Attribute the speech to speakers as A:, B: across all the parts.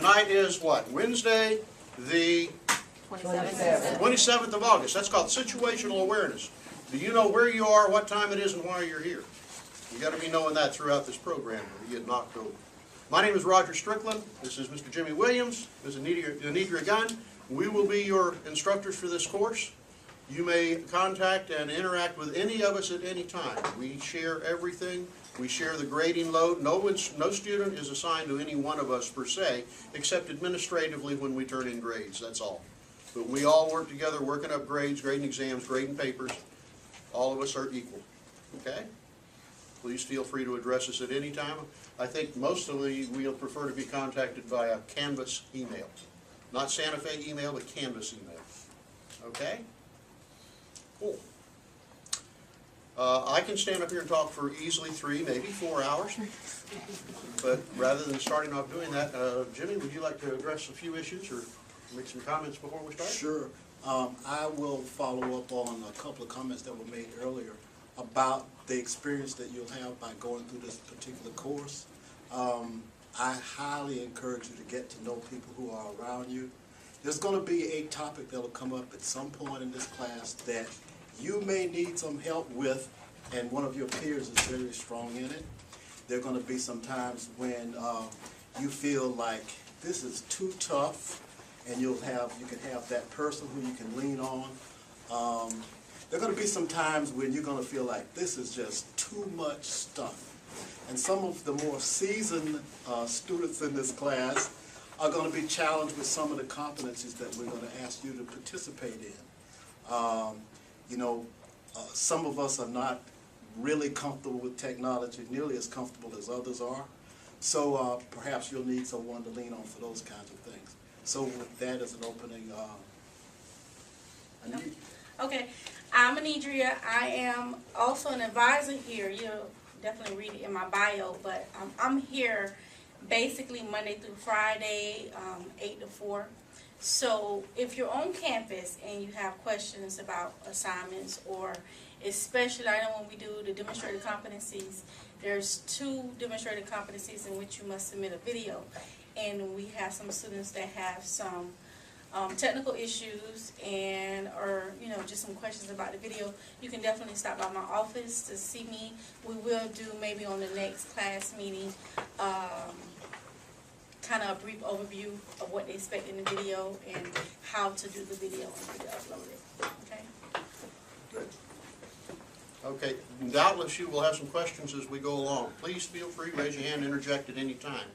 A: Tonight is what? Wednesday, the 27th of August. That's called situational awareness. Do you know where you are, what time it is, and why you're here? You got to be knowing that throughout this program or you get knocked over. My name is Roger Strickland. This is Mr. Jimmy Williams. This is Anitra Gunn. We will be your instructors for this course. You may contact and interact with any of us at any time. We share everything. We share the grading load. No student is assigned to any one of us per se, except administratively when we turn in grades, that's all. But we all work together, working up grades, grading exams, grading papers. All of us are equal, okay? Please feel free to address us at any time. I think mostly we'll prefer to be contacted by a Canvas email. Not Santa Fe email, but Canvas email, okay? Cool. I can stand up here and talk for easily 3, maybe 4 hours, but rather than starting off doing that, Jimmy, would you like to address a few issues or make some comments before we start?
B: Sure. I will follow up on a couple of comments that were made earlier about the experience that you'll have by going through this particular course. I highly encourage you to get to know people who are around you. There's going to be a topic that will come up at some point in this class that you may need some help with, and one of your peers is very strong in it. There are going to be some times when you feel like this is too tough, and you can have that person who you can lean on. There are going to be some times when you're going to feel like this is just too much stuff. And some of the more seasoned students in this class are going to be challenged with some of the competencies that we're going to ask you to participate in. Some of us are not really comfortable with technology, nearly as comfortable as others are. So perhaps you'll need someone to lean on for those kinds of things. So with that as an opening, Anitra.
C: Okay, I'm Anitra. I am also an advisor here. You'll definitely read it in my bio, but I'm here basically Monday through Friday, 8 to 4. So if you're on campus and you have questions about assignments, or especially I know when we do the demonstrated competencies, there's 2 demonstrated competencies in which you must submit a video. And we have some students that have some technical issues and or just some questions about the video. You can definitely stop by my office to see me. We will do maybe on the next class meeting kind of a brief overview of what they expect in the video and how to do the video and to upload it. Okay?
A: Good. Okay, doubtless you will have some questions as we go along. Please feel free, raise your hand, interject at any time.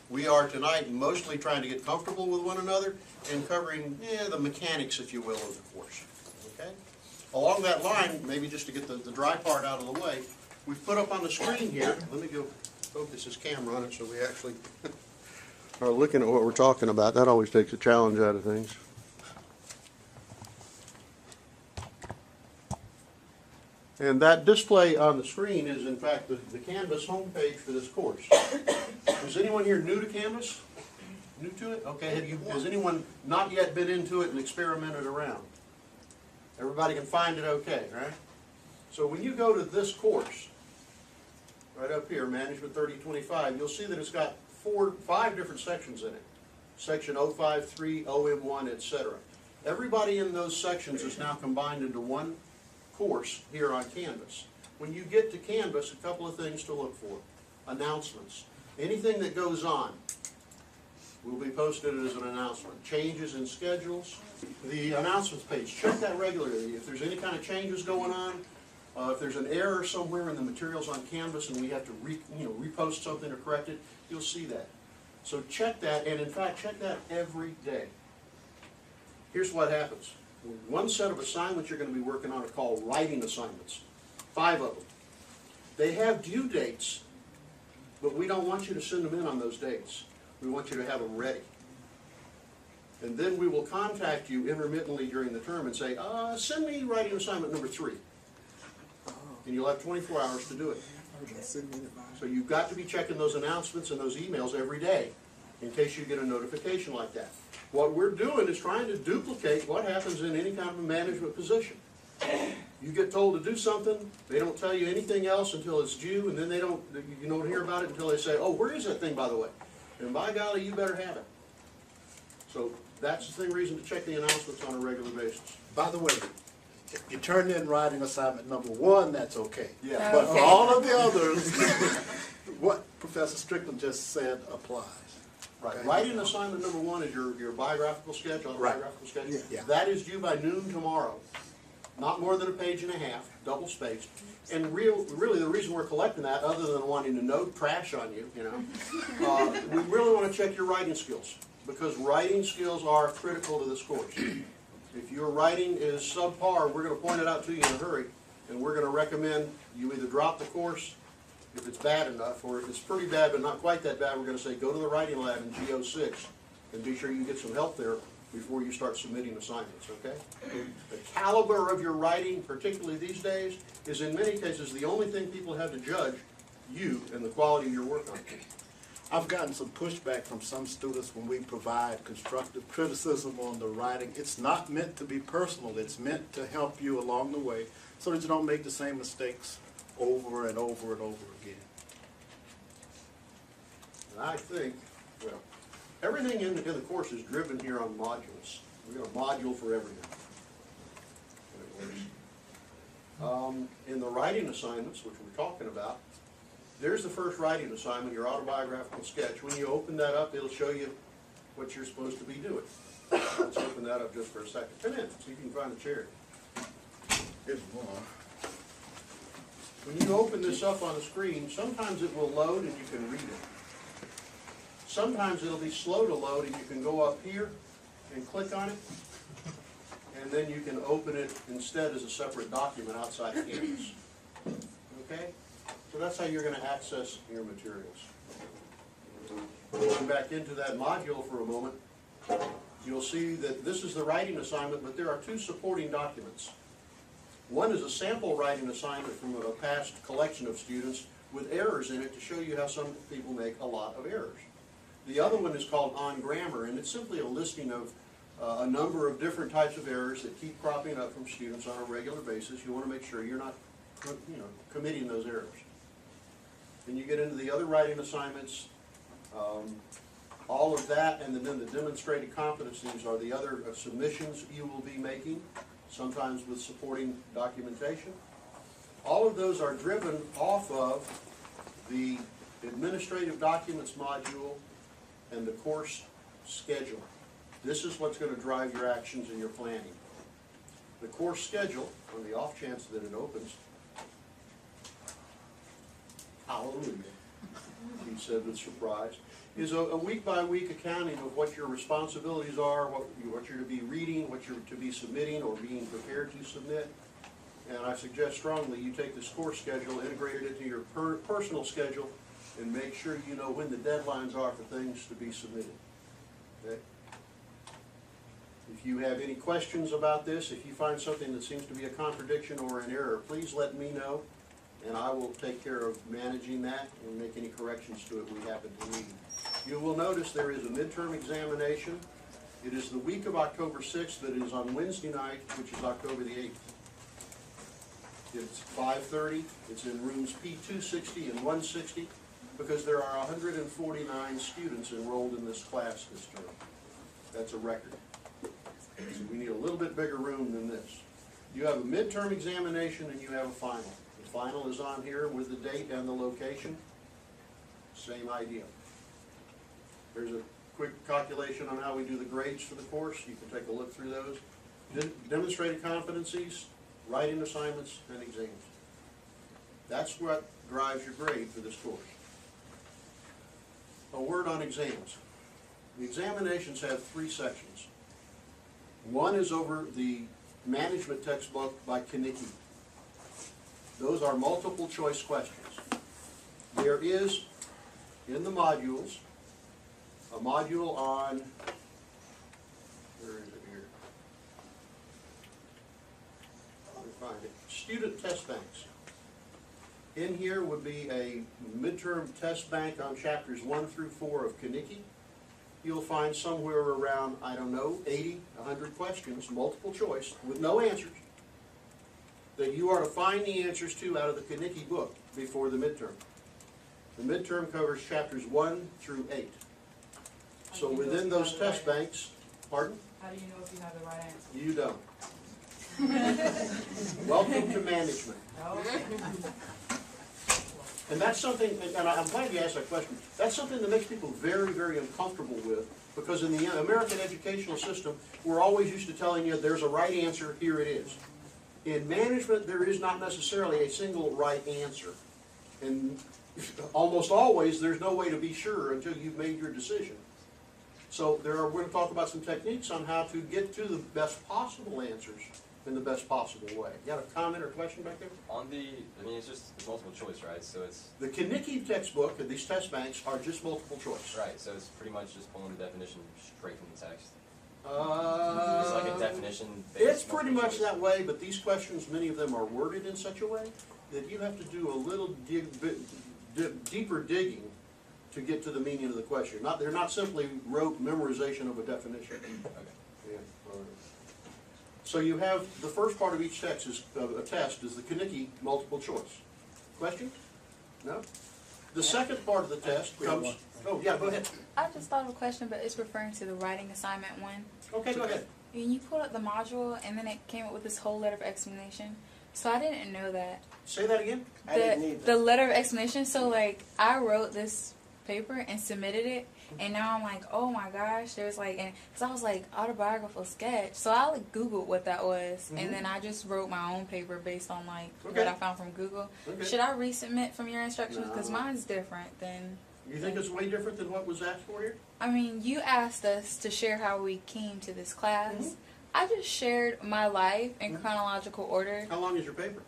A: We are tonight mostly trying to get comfortable with one another and covering the mechanics, if you will, of the course. Okay? Along that line, maybe just to get the dry part out of the way, we've put up on the screen here, let me go focus this camera on it so we actually are looking at what we're talking about. That always takes a challenge out of things. And that display on the screen is, in fact, the Canvas homepage for this course. Is anyone here new to Canvas? New to it? Okay. Has anyone not yet been into it and experimented around? Everybody can find it okay, right? So when you go to this course, right up here, Management 3025, you'll see that it's got 5 different sections in it. Section 053, OM1, etc. Everybody in those sections is now combined into one course here on Canvas. When you get to Canvas, a couple of things to look for. Announcements. Anything that goes on will be posted as an announcement. Changes in schedules. The announcements page, check that regularly. If there's any kind of changes going on, if there's an error somewhere in the materials on Canvas and we have to repost something or correct it, you'll see that. So check that, and in fact, check that every day. Here's what happens. One set of assignments you're going to be working on are called writing assignments. 5 of them. They have due dates, but we don't want you to send them in on those dates. We want you to have them ready. And then we will contact you intermittently during the term and say, send me writing assignment number 3. And you'll have 24 hours to do it. So you've got to be checking those announcements and those emails every day in case you get a notification like that. What we're doing is trying to duplicate what happens in any kind of a management position. You get told to do something, they don't tell you anything else until it's due, and then you don't hear about it until they say, oh, where is that thing, by the way? And by golly, you better have it. So that's the reason to check the announcements on a regular basis.
B: By the way, if you turn in writing assignment number 1, that's okay.
A: Yeah.
B: But for all of the others, what Professor Strickland just said applies.
A: Right.
B: Okay?
A: Writing assignment number 1 is your biographical sketch,
B: Right.
A: autobiographical sketch.
B: Yeah.
A: That is due by noon tomorrow. Not more than a page and a half, double spaced. And really the reason we're collecting that, other than wanting to note trash on you, we really want to check your writing skills. Because writing skills are critical to this course. If your writing is subpar, we're going to point it out to you in a hurry. And we're going to recommend you either drop the course if it's bad enough, or if it's pretty bad but not quite that bad, we're going to say go to the writing lab in GO6 and be sure you get some help there before you start submitting assignments, okay? The caliber of your writing, particularly these days, is in many cases the only thing people have to judge you and the quality of your work on.
B: I've gotten some pushback from some students when we provide constructive criticism on the writing. It's not meant to be personal. It's meant to help you along the way so that you don't make the same mistakes over and over and over again.
A: And I think, well, everything in the course is driven here on modules. We got a module for everything. In the writing assignments, which we're talking about, there's the first writing assignment, your autobiographical sketch. When you open that up, it'll show you what you're supposed to be doing. Let's open that up just for a second. Come in, so you can find a chair.
B: Here's more.
A: When you open this up on the screen, sometimes it will load and you can read it. Sometimes it'll be slow to load and you can go up here and click on it, and then you can open it instead as a separate document outside of Canvas. Okay? So that's how you're going to access your materials. Going back into that module for a moment, you'll see that this is the writing assignment, but there are 2 supporting documents. One is a sample writing assignment from a past collection of students with errors in it to show you how some people make a lot of errors. The other one is called On Grammar, and it's simply a listing of a number of different types of errors that keep cropping up from students on a regular basis. You want to make sure you're not committing those errors. Then you get into the other writing assignments. All of that, and then the demonstrated competencies are the other submissions you will be making, sometimes with supporting documentation. All of those are driven off of the administrative documents module and the course schedule. This is what's going to drive your actions and your planning. The course schedule, on the off chance that it opens, hallelujah, he said with surprise, is a week-by-week accounting of what your responsibilities are, what you're to be reading, what you're to be submitting or being prepared to submit. And I suggest strongly you take this course schedule, integrate it into your personal schedule, and make sure you know when the deadlines are for things to be submitted. Okay? If you have any questions about this, if you find something that seems to be a contradiction or an error, please let me know, and I will take care of managing that and make any corrections to it we happen to need. You will notice there is a midterm examination. It is the week of October 6th, but it is on Wednesday night, which is October the 8th. It's 5:30. It's in rooms P260 and 160 because there are 149 students enrolled in this class this term. That's a record. So we need a little bit bigger room than this. You have a midterm examination and you have a final. The final is on here with the date and the location. Same idea. There's a quick calculation on how we do the grades for the course. You can take a look through those. Demonstrated competencies, writing assignments, and exams. That's what drives your grade for this course. A word on exams. The examinations have 3 sections. One is over the management textbook by Kanicki. Those are multiple choice questions. There is, in the modules, a module on, where is it here? Let me find it. Student test banks. In here would be a midterm test bank on chapters 1 through 4 of Kanicki. You'll find somewhere around, 80, 100 questions, multiple choice, with no answers, that you are to find the answers to out of the Kanicki book before the midterm. The midterm covers chapters 1 through 8. So within those test banks, Pardon?
D: How do you know if you have the right answer?
A: You don't. Welcome to management.
D: Okay.
A: And that's something, and I'm glad you asked that question, that's something that makes people very, very uncomfortable with, because in the American educational system, we're always used to telling you there's a right answer, here it is. In management, there is not necessarily a single right answer. And almost always, there's no way to be sure until you've made your decision. So we're going to talk about some techniques on how to get to the best possible answers in the best possible way. You got a comment or question back there?
E: On the, I mean, it's multiple choice, right? So it's,
A: The Kinnicky textbook and these test banks are just multiple choice.
E: right, so it's pretty much just pulling the definition straight from the text.
A: Uh,
E: It's like a definition
A: It's
E: based
A: pretty
E: multiple
A: much
E: choice.
A: that way, but these questions, many of them are worded in such a way that you have to do a little deeper digging to get to the meaning of the question. They're not simply rote memorization of a definition.
E: Okay.
A: Yeah, all right. So you have, the first part of each text is, a test is the Kinnicky multiple choice. Questions? No? The second part of the test comes, oh yeah, go ahead.
F: I just thought of a question, but it's referring to the writing assignment one.
A: Okay, go ahead.
F: And you pulled up the module, and then it came up with this whole letter of explanation. So I didn't know that.
A: Say that again?
G: I didn't either.
F: The letter of explanation. So like, I wrote this paper and submitted it, and now I'm like, oh my gosh, there's like, and so I was like, autobiographical sketch. So I like Googled what that was, and then I just wrote my own paper based on like
A: Okay.
F: what I found from Google.
A: Okay.
F: Should I resubmit from your instructions? Because
A: No.
F: mine's different than.
A: You think it's way different than what was asked for here?
F: I mean, you asked us to share how we came to this class.
A: Mhm.
F: I just shared my life in chronological order.
A: How long is your paper?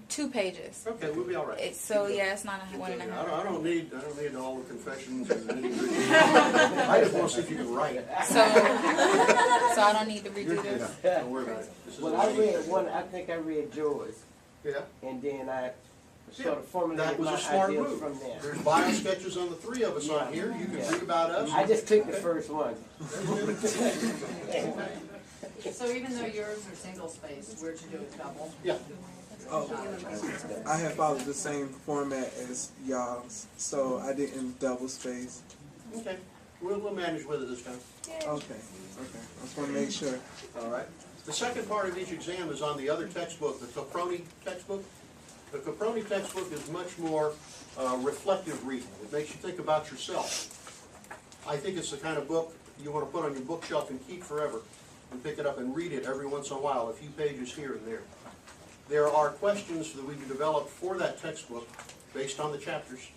F: 2 pages.
A: Okay, we'll be all right.
F: It's, so yeah, it's not a one and a half.
A: I don't need all the confessions and nitty-gritty. I just want to see if you can write.
F: So I don't need to
A: You're
F: redo
A: good.
F: this.
A: Don't worry about it. This is
G: Well,
A: a
G: I
A: learning
G: read
A: session.
G: one, I think I read yours,
A: Yeah,
G: and then I sort of
A: that
G: formulated
A: was
G: my
A: a smart
G: ideas
A: move.
G: from there.
A: There's bio sketches on the 3 of us on here. You can
G: Yeah.
A: read about us.
G: I just took the first one.
D: So even though yours are single space, where'd you do it double?
A: Yeah.
H: Oh, I have followed the same format as y'all's, so I didn't double space.
A: Okay. We'll manage with it this time.
H: Okay. I just want to make sure.
A: All right. The second part of each exam is on the other textbook, the Caproni textbook. The Caproni textbook is much more reflective reading. It makes you think about yourself. I think it's the kind of book you want to put on your bookshelf and keep forever, and pick it up and read it every once in a while, a few pages here and there. There are questions that we can develop for that textbook based on the chapters.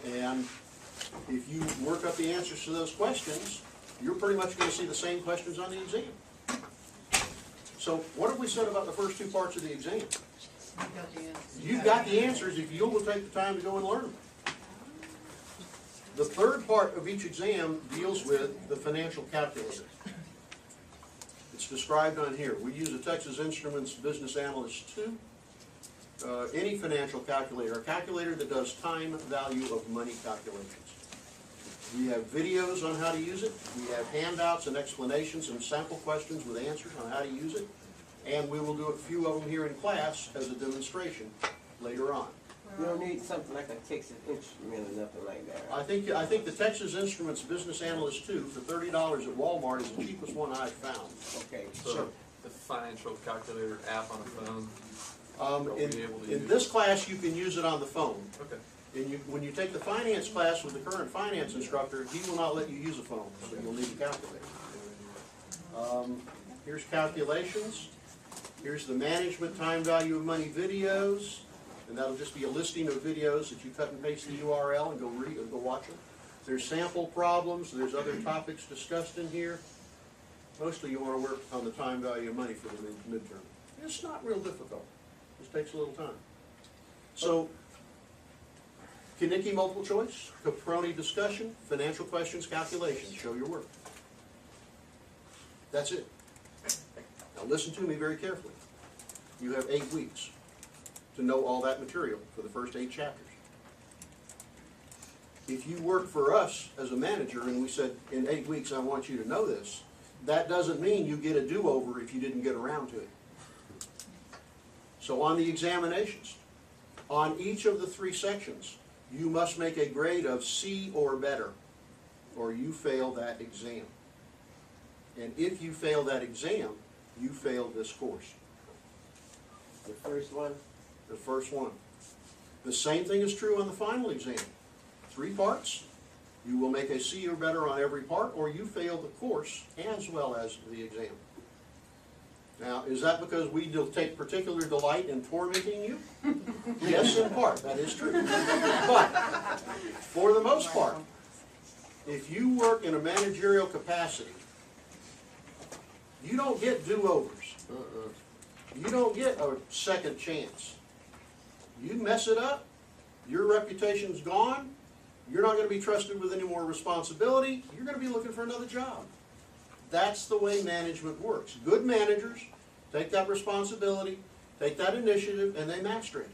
A: And if you work up the answers to those questions, you're pretty much going to see the same questions on the exam. So what have we said about the first 2 parts of the exam? You've got the answers if you will take the time to go and learn them. The third part of each exam deals with the financial calculator. It's described on here. We use a Texas Instruments Business Analyst 2. Any financial calculator, a calculator that does time value of money calculations. We have videos on how to use it. We have handouts and explanations and sample questions with answers on how to use it. And we will do a few of them here in class as a demonstration later on.
G: You don't need something like a Texas Instrument or nothing like that, right?
A: I think the Texas Instruments Business Analyst 2 for $30 at Walmart is the cheapest one I've found.
G: Okay.
A: Sir.
I: So the financial calculator app on a phone. They'll be able to
A: In
I: use.
A: this class, you can use it on the phone.
I: Okay.
A: And when you take the finance class with the current finance instructor, he will not let you use a phone, so you'll need a calculator. Here's calculations. Here's the management time value of money videos, and that'll just be a listing of videos that you cut and paste the URL and go read and go watch them. There's sample problems. There's other topics discussed in here. Mostly you want to work on the time value of money for the midterm. It's not real difficult. Just takes a little time. So, Kinnicky multiple choice, Caproni discussion, financial questions, calculations, show your work. That's it. Now listen to me very carefully. You have 8 weeks to know all that material for the first 8 chapters. If you work for us as a manager and we said, in 8 weeks I want you to know this, that doesn't mean you get a do-over if you didn't get around to it. So on the examinations, on each of the 3 sections, you must make a grade of C or better, or you fail that exam. And if you fail that exam, you failed this course.
G: The first one?
A: The first one. The same thing is true on the final exam. 3 parts. You will make a C or better on every part, or you fail the course as well as the exam. Now, is that because we take particular delight in tormenting you? Yes, in part, that is true. But, for the most part, if you work in a managerial capacity, you don't get do-overs. You don't get a second chance. You mess it up, your reputation's gone, you're not going to be trusted with any more responsibility, you're going to be looking for another job. That's the way management works. Good managers take that responsibility, take that initiative, and they master it.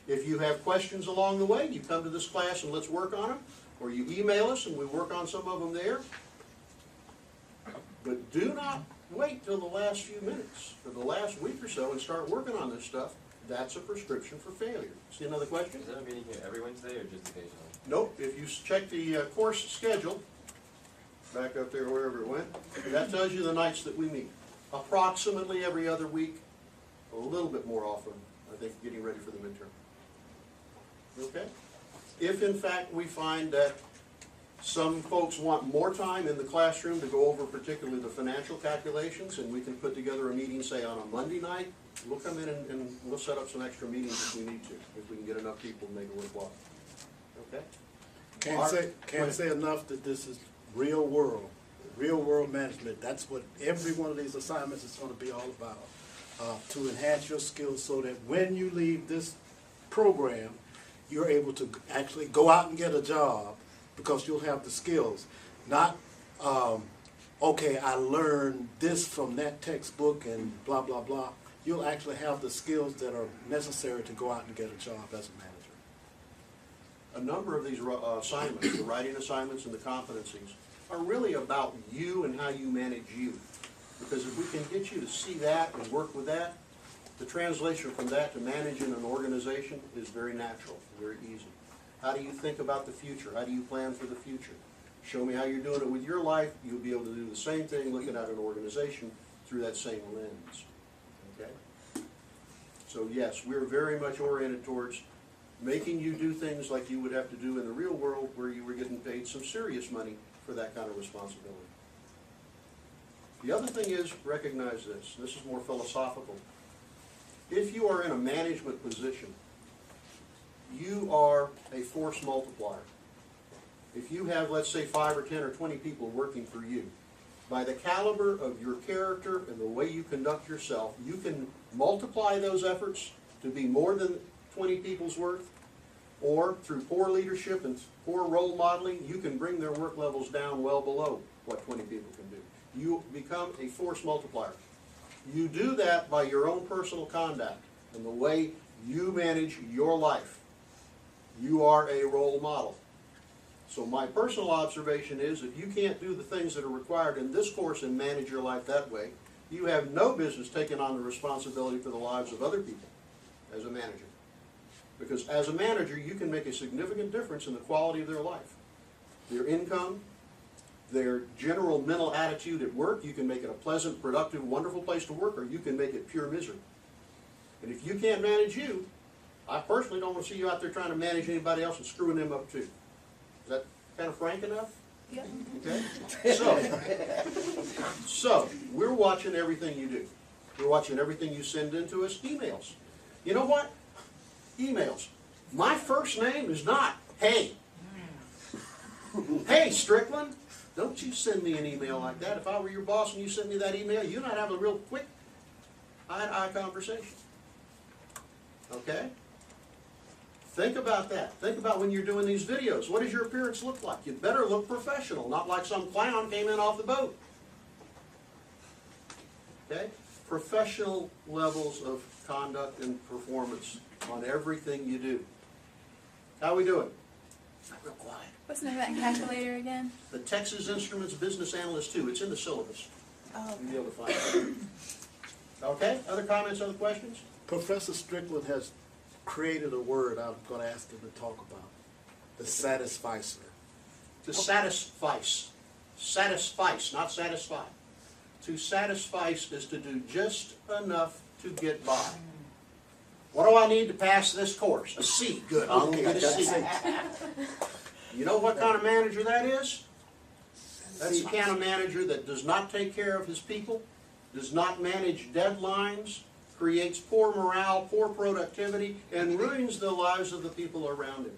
A: If you have questions along the way, you come to this class and let's work on them, or you email us and we work on some of them there. But do not wait till the last few minutes, or the last week or so, and start working on this stuff. That's a prescription for failure. See another question?
E: Is that a meeting here every Wednesday or just occasionally?
A: Nope. If you check the course schedule, back up there wherever it went, that tells you the nights that we meet. Approximately every other week, a little bit more often, I think, getting ready for the midterm. Okay? If in fact we find that some folks want more time in the classroom to go over particularly the financial calculations, and we can put together a meeting, say, on a Monday night, we'll come in and we'll set up some extra meetings if we need to, if we can get enough people to make it worthwhile. Okay?
B: Can't say enough that this is real world management. That's what every one of these assignments is going to be all about, to enhance your skills so that when you leave this program, you're able to actually go out and get a job because you'll have the skills. Not, okay, I learned this from that textbook and blah, blah, blah. You'll actually have the skills that are necessary to go out and get a job as a manager.
A: A number of these assignments, the writing assignments and the competencies, are really about you and how you manage you. Because if we can get you to see that and work with that, the translation from that to managing an organization is very natural, very easy. How do you think about the future? How do you plan for the future? Show me how you're doing it with your life. You'll be able to do the same thing looking at an organization through that same lens. Okay? So yes, we're very much oriented towards making you do things like you would have to do in the real world where you were getting paid some serious money for that kind of responsibility. The other thing is, recognize this. This is more philosophical. If you are in a management position, you are a force multiplier. If you have, let's say, 5 or 10 or 20 people working for you, by the caliber of your character and the way you conduct yourself, you can multiply those efforts to be more than 20 people's worth, or through poor leadership and poor role modeling, you can bring their work levels down well below what 20 people can do. You become a force multiplier. You do that by your own personal conduct and the way you manage your life. You are a role model. So my personal observation is, if you can't do the things that are required in this course and manage your life that way, you have no business taking on the responsibility for the lives of other people as a manager. Because as a manager, you can make a significant difference in the quality of their life. Their income, their general mental attitude at work, you can make it a pleasant, productive, wonderful place to work, or you can make it pure misery. And if you can't manage you, I personally don't want to see you out there trying to manage anybody else and screwing them up too. Is that kind of frank enough?
F: Yeah.
A: Okay? So, we're watching everything you do. We're watching everything you send in to us. Emails. You know what? Emails. My first name is not Hey. Hey, Strickland, don't you send me an email like that. If I were your boss and you sent me that email, you'd not have a real quick eye-to-eye conversation. Okay? Think about that. Think about when you're doing these videos. What does your appearance look like? You better look professional, not like some clown came in off the boat. Okay? Professional levels of conduct and performance on everything you do. How we doing? Not real quiet.
F: What's the name of that calculator again?
A: The Texas Instruments Business Analyst 2. It's in the syllabus.
F: Oh,
A: You'll be able to find it. Okay? Other comments, other questions?
B: Professor Strickland has created a word I'm going to ask him to talk about. The satisficer.
A: To satisfice. Satisfice, not satisfy. to Satisfice is to do just enough to get by. What do I need to pass this course? A C. Good, I'll get a C. You know what kind of manager that is? That's the kind of manager that does not take care of his people, does not manage deadlines, creates poor morale, poor productivity, and ruins the lives of the people around him.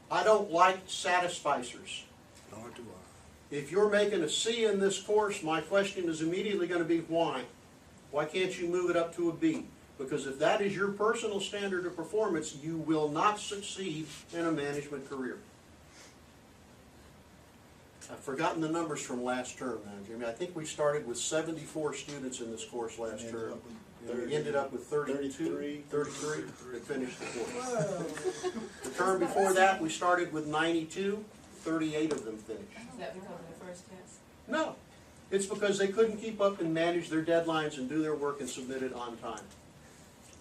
A: I don't like satisficers.
B: Nor do I.
A: If you're making a C in this course, my question is immediately going to be why? Why can't you move it up to a B? Because if that is your personal standard of performance, you will not succeed in a management career. I've forgotten the numbers from last term now, Jimmy. I think we started with 74 students in this course last term. And we ended up with 33 to finish the course. The term before that, we started with 92, 38 of them finished.
D: Is that because of the first test?
A: No, it's because they couldn't keep up and manage their deadlines and do their work and submit it on time.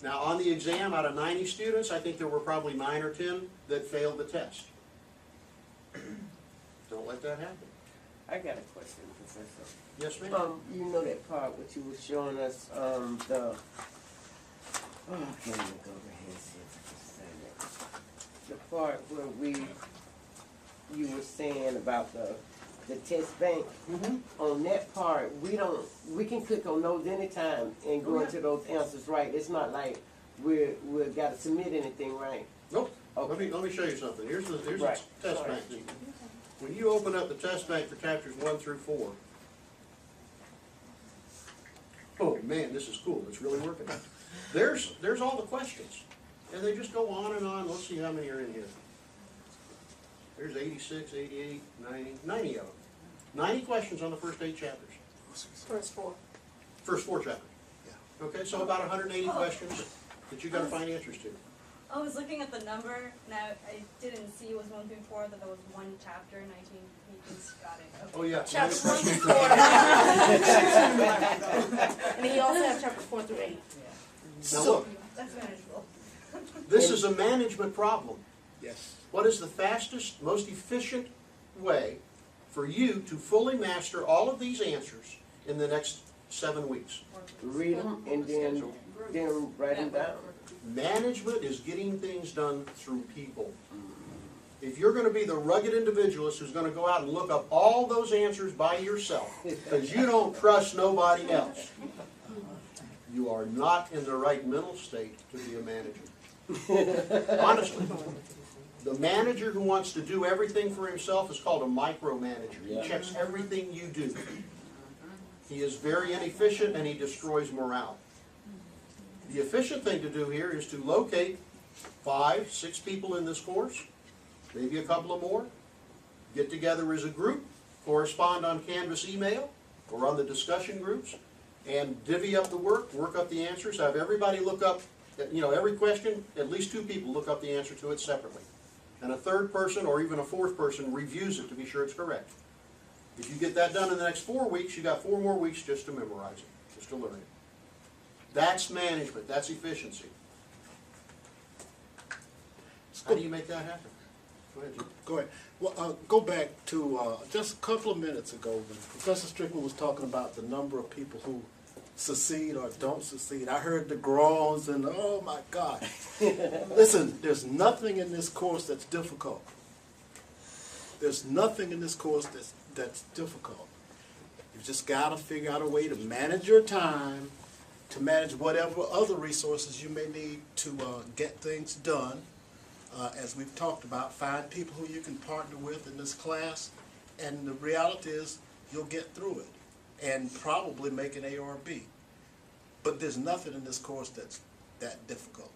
A: Now, on the exam, out of 90 students, I think there were probably 9 or 10 that failed the test. Don't let that happen.
G: I got a question, Professor.
A: Yes, ma'am.
G: You know that part what you were showing us, the, oh, I can't even go over here and see if I can say that. The part where you were saying about the test bank. On that part, we can click on those anytime and go into those answers, right? It's not like we've got to submit anything, right?
A: Nope.
G: Okay.
A: Let me show you something. Here's the
G: Right.
A: test
G: Sorry.
A: bank. When you open up the test bank for chapters 1 through 4, oh man, this is cool. It's really working. There's all the questions, and they just go on and on. Let's see how many are in here. There's 86, 88, 90 of them. 90 questions on the first 8 chapters.
C: First 4.
A: First 4 chapters.
B: Yeah.
A: Okay, so about 180 questions that you got to find answers to.
J: I was looking at the number, and I didn't see it was 1 through 4, that there was one chapter, and I just got it. Okay.
A: Oh yeah.
C: Chapter 1 through 4. And then you also have chapters 4 through 8.
A: Now look,
J: That's manageable.
A: this is a management problem.
B: Yes.
A: What is the fastest, most efficient way for you to fully master all of these answers in the next 7 weeks?
G: Read them and then write them down.
A: Management is getting things done through people. If you're going to be the rugged individualist who's going to go out and look up all those answers by yourself, because you don't trust nobody else, you are not in the right mental state to be a manager. Honestly. The manager who wants to do everything for himself is called a micromanager. He checks everything you do. He is very inefficient and he destroys morale. The efficient thing to do here is to locate 5, 6 people in this course, maybe a couple of more, get together as a group, correspond on Canvas email or on the discussion groups, and divvy up the work up the answers, have everybody look up, every question, at least 2 people look up the answer to it separately. And a third person or even a fourth person reviews it to be sure it's correct. If you get that done in the next 4 weeks, you got 4 more weeks just to memorize it, just to learn it. That's management, that's efficiency. How do you make that happen? Go ahead, Jim.
B: Go ahead. Well, go back to just a couple of minutes ago when Professor Strickland was talking about the number of people who succeed or don't succeed. I heard the groans and, oh my God. Listen, there's nothing in this course that's difficult. There's nothing in this course that's difficult. You've just got to figure out a way to manage your time, to manage whatever other resources you may need to get things done. As we've talked about, find people who you can partner with in this class, and the reality is you'll get through it and probably make an A or a B. But there's nothing in this course that's that difficult.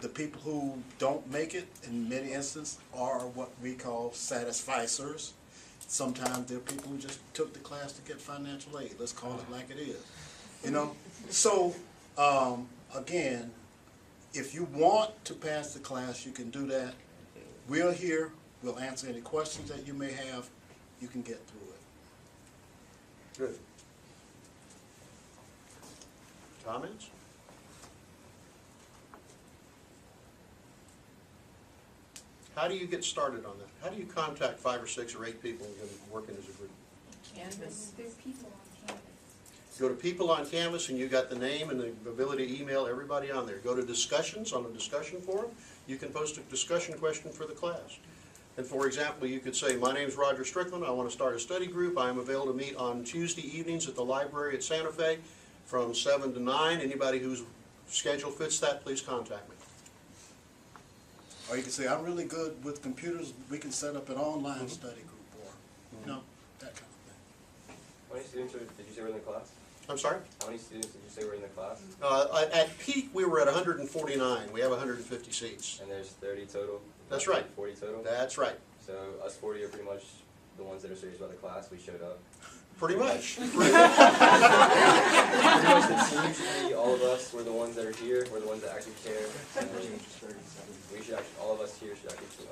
B: The people who don't make it, in many instances, are what we call satisficers. Sometimes they're people who just took the class to get financial aid. Let's call it like it is. So, again, if you want to pass the class, you can do that. We're here. We'll answer any questions that you may have. You can get through it.
A: Good. Comments? How do you get started on that? How do you contact 5 or 6 or 8 people and working as a group?
D: Canvas.
F: There's people on
A: Go to People on Canvas, and you got the name and the ability to email everybody on there. Go to Discussions on the discussion forum. You can post a discussion question for the class. And for example, you could say, my name's Roger Strickland. I want to start a study group. I am available to meet on Tuesday evenings at the library at Santa Fe from 7 to 9. Anybody whose schedule fits that, please contact me.
B: Or you can say, I'm really good with computers, we can set up an online study group, or, you know, that kind of thing.
E: How many students did you say were in the class?
A: I'm sorry?
E: How many students did you say were in the class?
A: At peak, we were at 149. We have 150 seats.
E: And there's 30 total?
A: That's right.
E: 40 total?
A: That's right.
E: So us 40 are pretty much the ones that are serious about the class. We showed up.
A: Pretty much.
E: Pretty much it seems to be all of us, we're the ones that are here, we're the ones that actually care. And we should actually, all of us here should actually team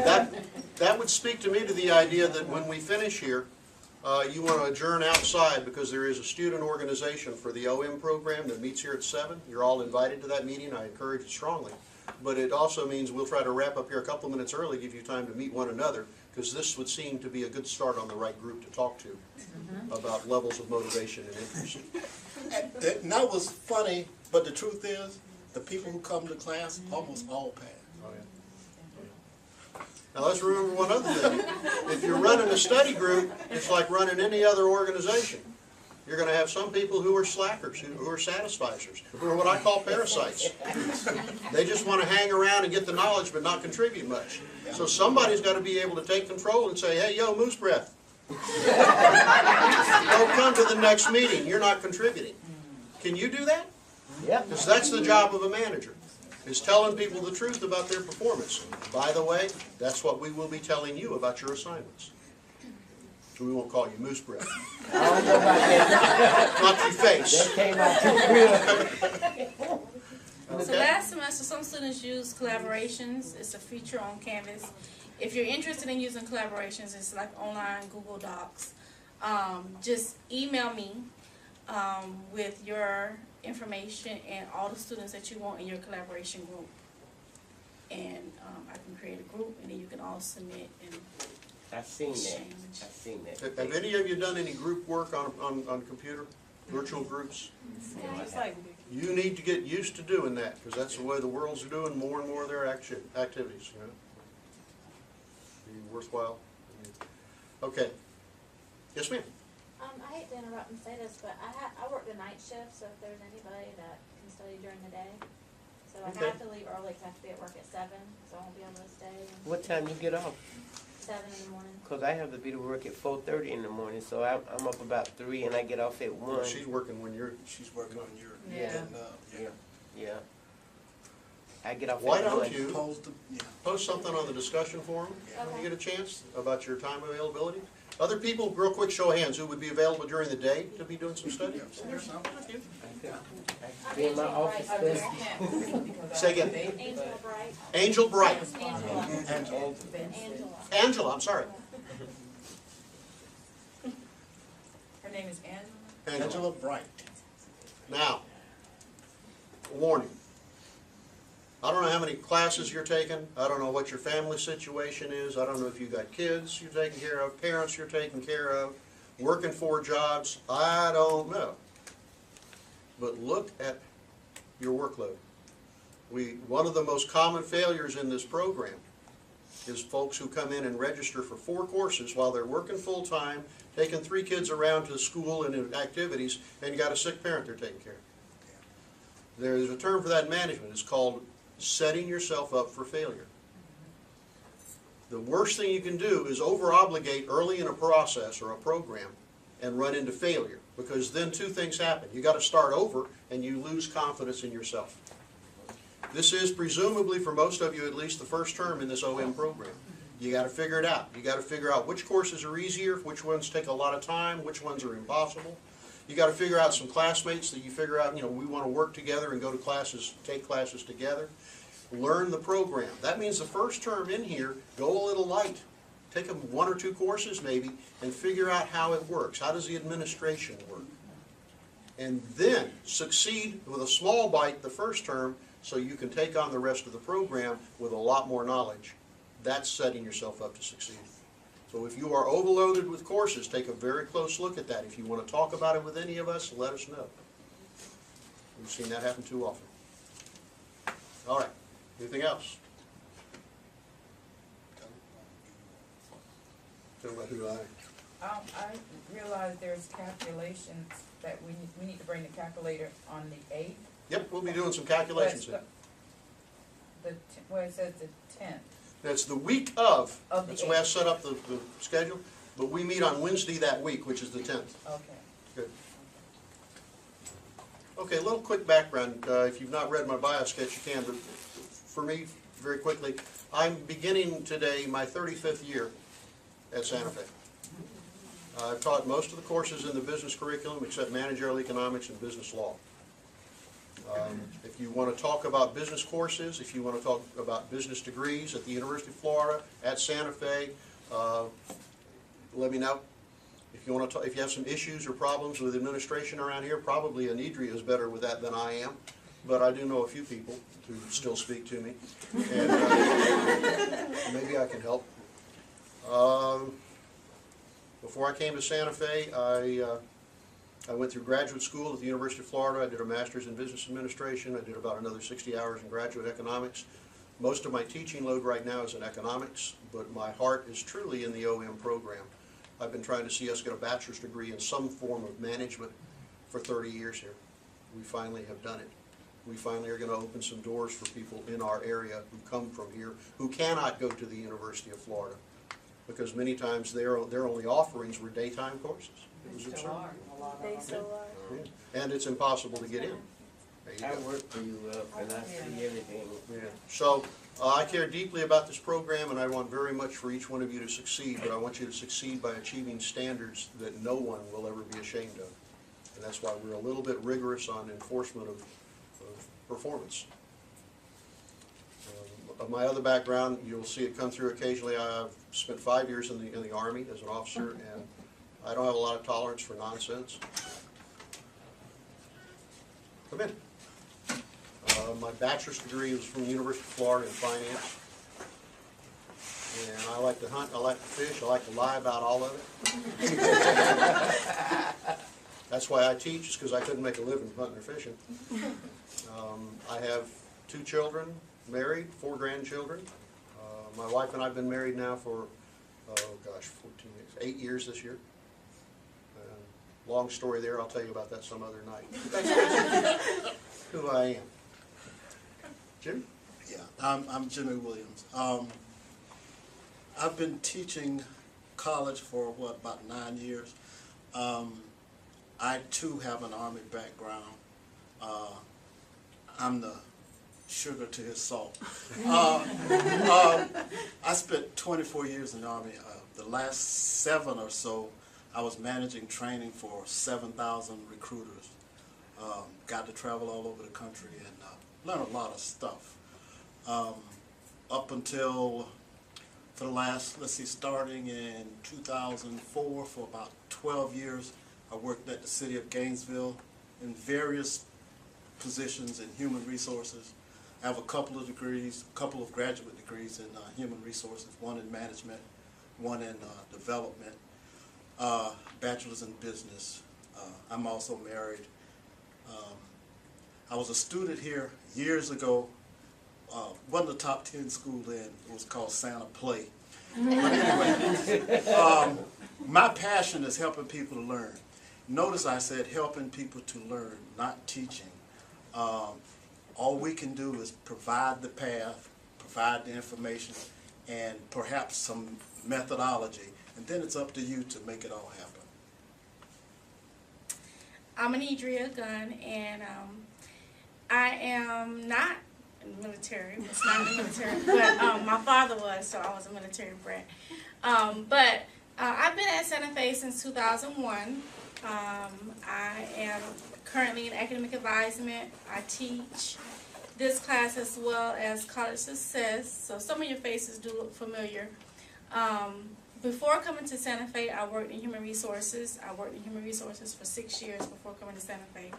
E: up.
A: That would speak to me to the idea that when we finish here, you want to adjourn outside because there is a student organization for the OM program that meets here at 7. You're all invited to that meeting. I encourage it strongly. But it also means we'll try to wrap up here a couple of minutes early, give you time to meet one another, because this would seem to be a good start on the right group to talk to about levels of motivation and interest.
B: And that was funny, but the truth is, the people who come to class almost all pass.
A: Oh, yeah. Now let's remember one other thing. If you're running a study group, it's like running any other organization. You're going to have some people who are slackers, who are satisficers, who are what I call parasites. They just want to hang around and get the knowledge but not contribute much. So somebody's got to be able to take control and say, hey, yo, moose breath. Don't come to the next meeting. You're not contributing. Can you do that?
G: Yep.
A: Because that's the job of a manager, is telling people the truth about their performance. By the way, that's what we will be telling you about your assignments. We won't call you moose breath.
G: I don't know about that.
A: Not your face.
G: That came out too real.
C: So last semester, some students use collaborations. It's a feature on Canvas. If you're interested in using collaborations, it's like online Google Docs. Just email me with your information and all the students that you want in your collaboration group. And I can create a group, and then you can all submit. And
G: I've seen that. I've seen that.
A: Have any of you done any group work on computer? Virtual groups? You need to get used to doing that, because that's the way the world's doing more and more of their activities. You know? Be worthwhile. Okay. Yes, ma'am.
K: I hate to interrupt and say this, but I work the night shift, so if there's anybody that can study during the day, so I
A: Okay.
K: have to leave early 'cause I have to be at work at 7, so I won't be able to stay.
G: What time you get off?
K: 7 in the morning.
G: Because I have to be to work at 4:30 in the morning, so I'm up about 3 and I get off at 1.
A: She's working when you're...
B: She's working on your,
D: Yeah.
G: Yeah. I get off
A: Why
G: at
A: don't
G: 1.
A: you post something on the discussion forum when you get a chance about your time availability? Other people, real quick show of hands, who would be available during the day to be doing some study?
G: Be in my office then.
A: Say again.
K: Angela Bright.
A: Angel Bright.
K: Angela.
A: Angela, I'm sorry.
D: Her name is Angela?
B: Angela Bright.
A: Now, warning. I don't know how many classes you're taking. I don't know what your family situation is. I don't know if you've got kids you're taking care of, parents you're taking care of, working 4 jobs. I don't know. But look at your workload. One of the most common failures in this program is folks who come in and register for 4 courses while they're working full-time, taking 3 kids around to school and activities, and you got a sick parent they're taking care of. There's a term for that in management. It's called setting yourself up for failure. The worst thing you can do is over-obligate early in a process or a program and run into failure, because then 2 things happen. You got to start over and you lose confidence in yourself. This is presumably for most of you at least the first term in this OM program. You got to figure it out. You got to figure out which courses are easier, which ones take a lot of time, which ones are impossible. You got to figure out some classmates that you figure out, we want to work together and go to classes, take classes together. Learn the program. That means the first term in here, go a little light. Take 1 or 2 courses maybe and figure out how it works. How does the administration work? And then succeed with a small bite the first term so you can take on the rest of the program with a lot more knowledge. That's setting yourself up to succeed. So if you are overloaded with courses, take a very close look at that. If you want to talk about it with any of us, let us know. We've seen that happen too often. All right. Anything else? Tell me who I am.
L: I realize there's calculations that we need to bring the calculator on the 8th.
A: Yep, we'll be doing some calculations.
L: Where it says the 10th.
A: That's the week of.
L: Of the
A: That's the way I set up the schedule. But we meet on Wednesday that week, which is the 10th.
L: Okay.
A: Good. Okay, a little quick background. If you've not read my bio sketch, you can. But for me, very quickly, I'm beginning today my 35th year at Santa Fe. I've taught most of the courses in the business curriculum except managerial economics and business law. If you want to talk about business courses, if you want to talk about business degrees at the University of Florida, at Santa Fe, let me know. If you want to, if you have some issues or problems with administration around here, probably Anidria is better with that than I am. But I do know a few people who still speak to me, and maybe I can help. Before I came to Santa Fe, I went through graduate school at the University of Florida. I did a master's in business administration. I did about another 60 hours in graduate economics. Most of my teaching load right now is in economics, but my heart is truly in the OM program. I've been trying to see us get a bachelor's degree in some form of management for 30 years here. We finally have done it. We finally are going to open some doors for people in our area who come from here who cannot go to the University of Florida, because many times their only offerings were daytime courses. It was absurd.
C: They still are.
A: Yeah. And it's impossible to get in. There you
G: I
A: go.
G: work for you, and I see everything.
A: Yeah. So I care deeply about this program, and I want very much for each one of you to succeed, but I want you to succeed by achieving standards that no one will ever be ashamed of. And that's why we're a little bit rigorous on enforcement of performance. Of my other background, you'll see it come through occasionally. I've spent 5 years in the Army as an officer, and I don't have a lot of tolerance for nonsense. Come in. My bachelor's degree was from the University of Florida in finance. And I like to hunt, I like to fish, I like to lie about all of it. That's why I teach, is because I couldn't make a living hunting or fishing. I have 2 children, married, 4 grandchildren. My wife and I have been married now for, 8 years this year. Long story there, I'll tell you about that some other night. That's who I am. Jim?
B: Yeah, I'm Jimmy Williams. I've been teaching college for, about 9 years. I too have an Army background. I'm the sugar to his salt. I spent 24 years in the Army. The last 7 or so, I was managing training for 7,000 recruiters. Got to travel all over the country and learn a lot of stuff. Up until, for the last, starting in 2004, for about 12 years, I worked at the city of Gainesville in various positions in human resources. I have a couple of degrees, a couple of graduate degrees in human resources, one in management, one in development, bachelor's in business. I'm also married. I was a student here years ago. One of the top 10 schools in, it was called Santa Play. But anyway, my passion is helping people to learn. Notice I said helping people to learn, not teaching. All we can do is provide the path, provide the information, and perhaps some methodology, and then it's up to you to make it all happen.
C: I'm Anidria Gunn, and I am not in the military. It's not in the military, but my father was, so I was a military brat. But I've been at Santa Fe since 2001. I am currently in academic advisement. I teach this class as well as college success, so some of your faces do look familiar. Before coming to Santa Fe, I worked in human resources. I worked in human resources for 6 years before coming to Santa Fe.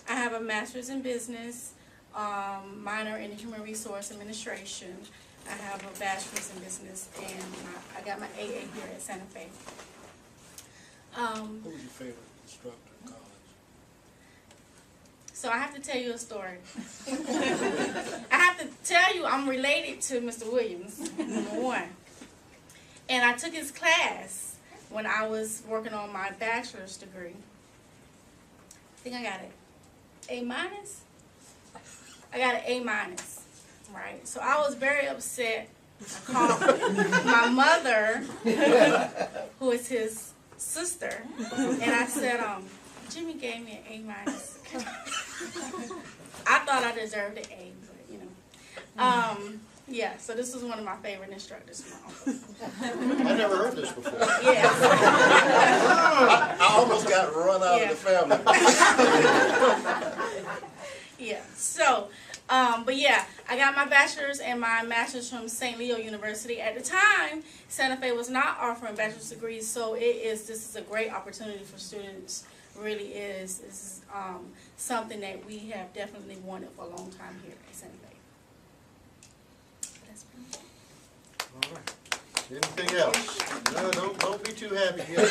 C: I have a master's in business. minor in human resource administration. I have a bachelor's in business, and I got my AA here at Santa Fe.
B: Who was your favorite instructor in college?
C: So I have to tell you a story. I have to tell you I'm related to Mr. Williams, number one. And I took his class when I was working on my bachelor's degree. I think I got an A minus. I got an A minus, right? So I was very upset. I called my mother, who is his sister, and I said, Jimmy gave me an A minus. I thought I deserved an A, but you know. Yeah, so this was one of my favorite instructors from my uncle.
A: I never heard this before.
C: Yeah.
B: I almost got run out of the family.
C: Yeah, so, but yeah, I got my bachelor's and my master's from St. Leo University. At the time, Santa Fe was not offering bachelor's degrees, so this is a great opportunity for students. Really is. This is something that we have definitely wanted for a long time here at Santa Fe. That's pretty much it.
A: All right. Anything else? No, don't be too happy yet.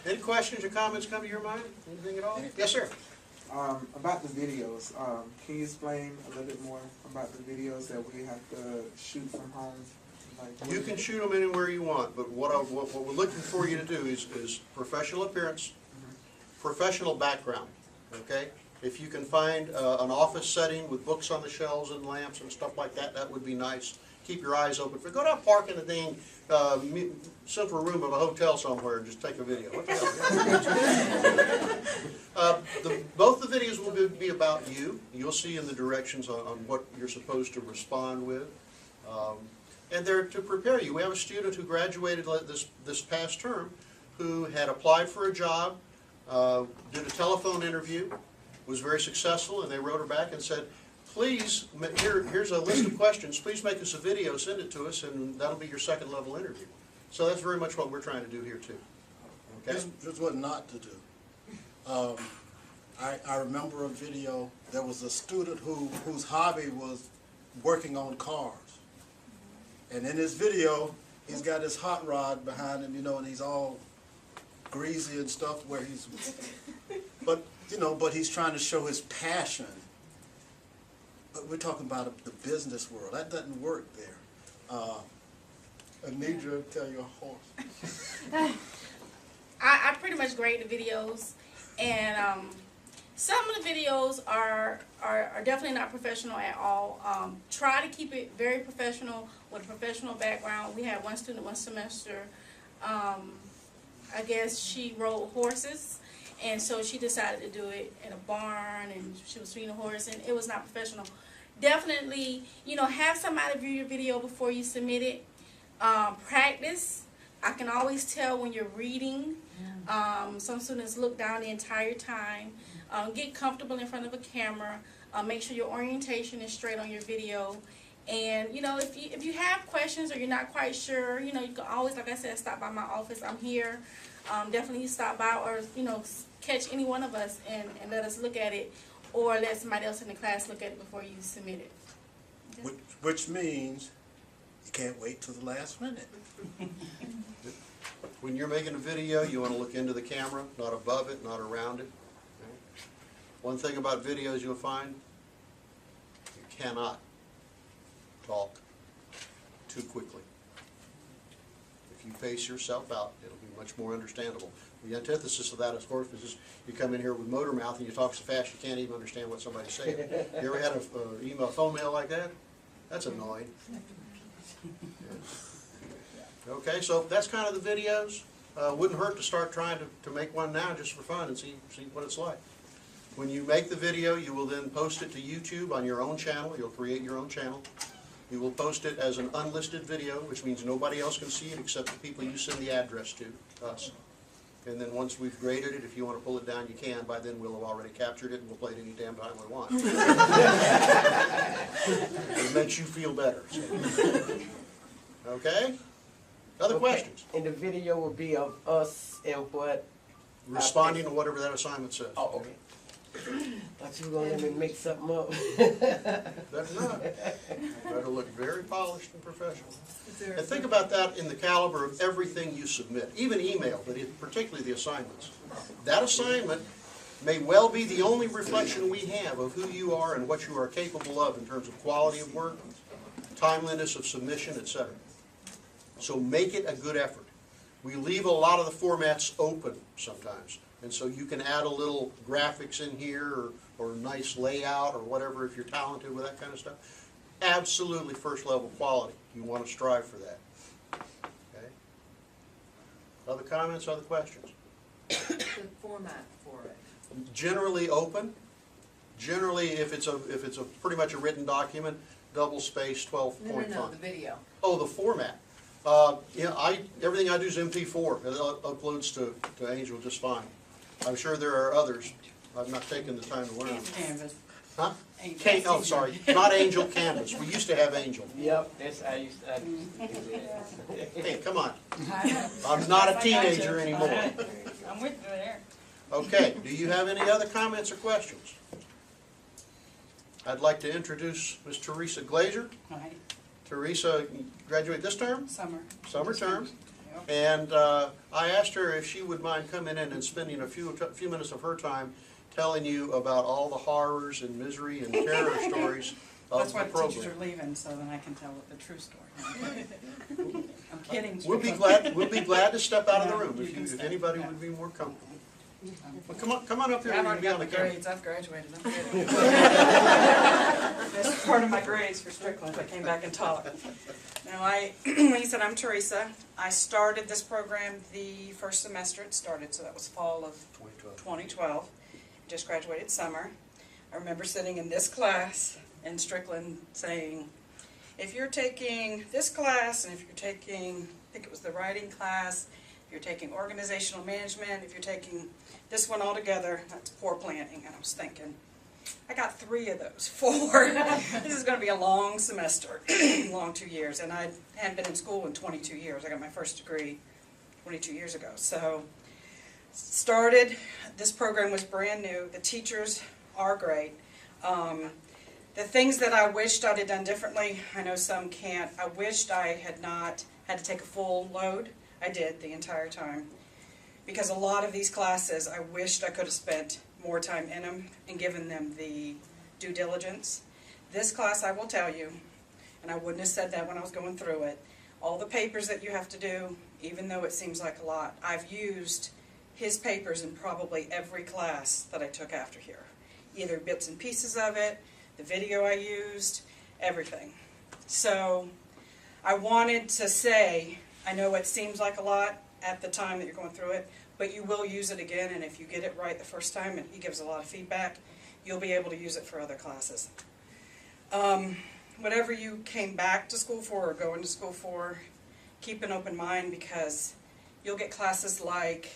A: Any questions or comments come to your mind? Anything at all? Yes, sir.
H: About the videos, can you explain a little bit more about the videos that we have to shoot from home? Like,
A: You can shoot them anywhere you want, but what we're looking for you to do is professional appearance, professional background, okay? If you can find an office setting with books on the shelves and lamps and stuff like that, that would be nice. Keep your eyes open. Go down, park in the dang central room of a hotel somewhere and just take a video. What the hell? Both the videos will be about you. You'll see in the directions on what you're supposed to respond with. And they're to prepare you. We have a student who graduated this past term who had applied for a job, did a telephone interview, was very successful, and they wrote her back and said, please, here's a list of questions, please make us a video, send it to us, and that'll be your second level interview. So that's very much what we're trying to do here too. Okay?
B: Here's what not to do. I remember a video, there was a student whose hobby was working on cars. And in this video, he's got his hot rod behind him, you know, and he's all greasy and stuff where he's, but he's trying to show his passion. But we're talking about the business world. That doesn't work there. Anidra, tell your horse.
C: I pretty much grade the videos, and some of the videos are definitely not professional at all. Try to keep it very professional with a professional background. We had one student one semester, I guess she rode horses, and so she decided to do it in a barn, and she was feeding a horse, and it was not professional. Definitely, have somebody view your video before you submit it. Practice. I can always tell when you're reading. Some students look down the entire time. Get comfortable in front of a camera. Make sure your orientation is straight on your video. And if you have questions or you're not quite sure, you can always, like I said, stop by my office. I'm here. Definitely stop by, or catch any one of us and let us look at it, or let somebody else in the class look at it before you submit it. Okay?
B: Which means you can't wait till the last minute.
A: When you're making a video, you want to look into the camera, not above it, not around it. Okay? One thing about videos you'll find, you cannot talk too quickly. If you pace yourself out, it'll be much more understandable. The antithesis of that, of course, is you come in here with motor mouth and you talk so fast you can't even understand what somebody's saying. You ever had a phone mail like that? That's annoying. Okay, so that's kind of the videos. Wouldn't hurt to start trying to make one now just for fun and see what it's like. When you make the video, you will then post it to YouTube on your own channel. You'll create your own channel. You will post it as an unlisted video, which means nobody else can see it except the people you send the address to, us. And then once we've graded it, if you want to pull it down, you can. By then, we'll have already captured it, and we'll play it any damn time we want. It makes you feel better. So. Okay? Other questions?
G: And the video will be of us and what?
A: Responding to whatever that assignment says.
G: Oh, okay. Thought you were gonna let me make something up.
A: Better not. Better look very polished and professional. And think about that in the caliber of everything you submit, even email, but particularly the assignments. That assignment may well be the only reflection we have of who you are and what you are capable of in terms of quality of work, timeliness of submission, etc. So make it a good effort. We leave a lot of the formats open sometimes, and so you can add a little graphics in here or nice layout or whatever if you're talented with that kind of stuff. Absolutely first level quality. You want to strive for that. Okay? Other comments, other questions?
D: The format for it.
A: Generally open. Generally, if it's a pretty much a written document, double space, 12-point
D: No,
A: font.
D: the video.
A: Oh, the format. Everything I do is MP4. It uploads to Angel just fine. I'm sure there are others. I've not taken the time to learn.
L: Canvas.
A: Huh? Oh, sorry, not Angel, Canvas. We used to have Angel.
G: Yep, that's I used to.
A: Hey, come on. I'm not a teenager anymore.
L: I'm with you there.
A: Okay, do you have any other comments or questions? I'd like to introduce Ms. Teresa Glazer.
L: Hi.
A: Teresa graduated this term? Summer term.
L: Yep.
A: And I asked her if she would mind coming in and spending a few minutes of her time telling you about all the horrors and misery and terror stories of
M: That's
A: the
M: why the
A: program.
M: teachers are leaving, so then I can tell the true story. I'm kidding.
A: We'll be glad to step out of the room if anybody would be more comfortable. Well, come on up here.
M: I've
A: and
M: already
A: be
M: got
A: on
M: my
A: the camera.
M: grades, I've graduated, I'm kidding. That's part of my grades for Strickland, I came back and taught. Now, like you said, I'm Teresa. I started this program the first semester it started, so that was fall of 2012. Just graduated summer. I remember sitting in this class in Strickland saying, if you're taking this class, and if you're taking, I think it was the writing class, if you're taking organizational management, if you're taking this one all together, that's poor planning. And I was thinking, I got 3 of those, 4. This is going to be a long semester, long 2 years. And I hadn't been in school in 22 years. I got my first degree 22 years ago. So started, this program was brand new. The teachers are great. The things that I wished I'd have done differently, I know some can't. I wished I had not had to take a full load. I did the entire time. Because a lot of these classes, I wished I could have spent more time in them and given them the due diligence. This class, I will tell you, and I wouldn't have said that when I was going through it, all the papers that you have to do, even though it seems like a lot, I've used his papers in probably every class that I took after here. Either bits and pieces of it, the video I used, everything. So I wanted to say, I know it seems like a lot at the time that you're going through it, but you will use it again, and if you get it right the first time, and he gives a lot of feedback, you'll be able to use it for other classes. Whatever you came back to school for or going to school for, keep an open mind, because you'll get classes like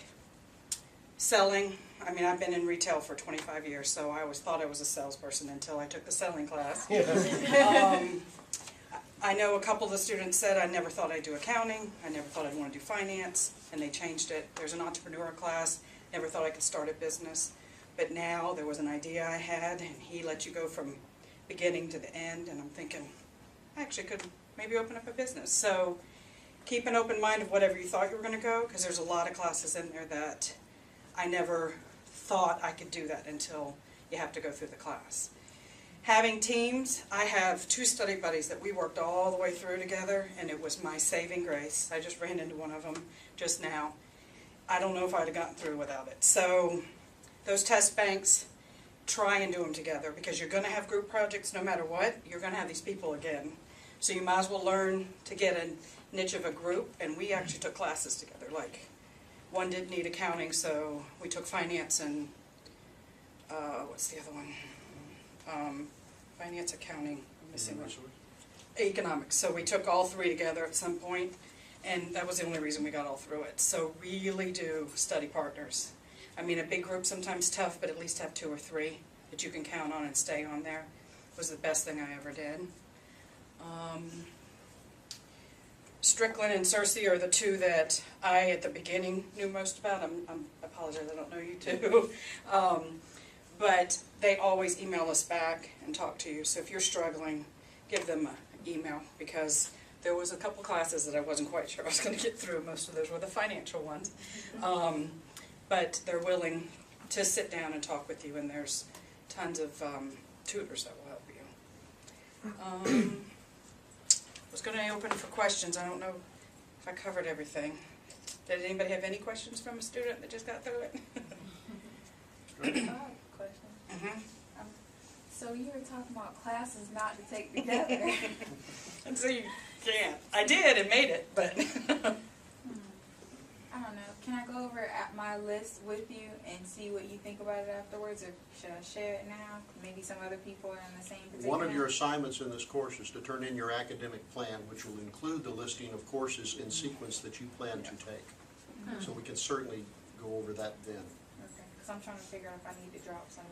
M: selling. I mean, I've been in retail for 25 years, so I always thought I was a salesperson until I took the selling class. I know a couple of the students said, I never thought I'd do accounting, I never thought I'd want to do finance, and they changed it. There's an entrepreneur class, never thought I could start a business, but now there was an idea I had, and he let you go from beginning to the end, and I'm thinking, I actually could maybe open up a business. So keep an open mind of whatever you thought you were going to go, because there's a lot of classes in there that I never thought I could do that until you have to go through the class. Having teams, I have 2 study buddies that we worked all the way through together, and it was my saving grace. I just ran into one of them just now. I don't know if I'd have gotten through without it. So those test banks, try and do them together, because you're going to have group projects no matter what. You're going to have these people again. So you might as well learn to get a niche of a group, and we actually took classes together. Like, one didn't need accounting, so we took finance and, what's the other one? Finance, accounting, I'm missing one. Economics. So we took all 3 together at some point, and that was the only reason we got all through it. So really do study partners. I mean, a big group sometimes tough, but at least have 2 or 3 that you can count on and stay on there. It was the best thing I ever did. Strickland and Cersei are the 2 that I, at the beginning, knew most about. I apologize, I don't know you 2. But they always email us back and talk to you. So if you're struggling, give them an email, because there was a couple classes that I wasn't quite sure I was going to get through. Most of those were the financial ones. But they're willing to sit down and talk with you, and there's tons of tutors that will help you. I was going to open for questions. I don't know if I covered everything. Did anybody have any questions from a student that just got through it?
F: I have a question.
M: Mm-hmm.
F: So you were talking about classes not to take together.
M: And so you can't. I did and made it, but
F: I don't know. Can I go over my list with you and see what you think about it afterwards, or should I share it now? Maybe some other people are in the same position.
A: One of your assignments in this course is to turn in your academic plan, which will include the listing of courses in sequence that you plan to take. So we can certainly go over that then.
F: Okay, because I'm trying to figure out if I need to drop some.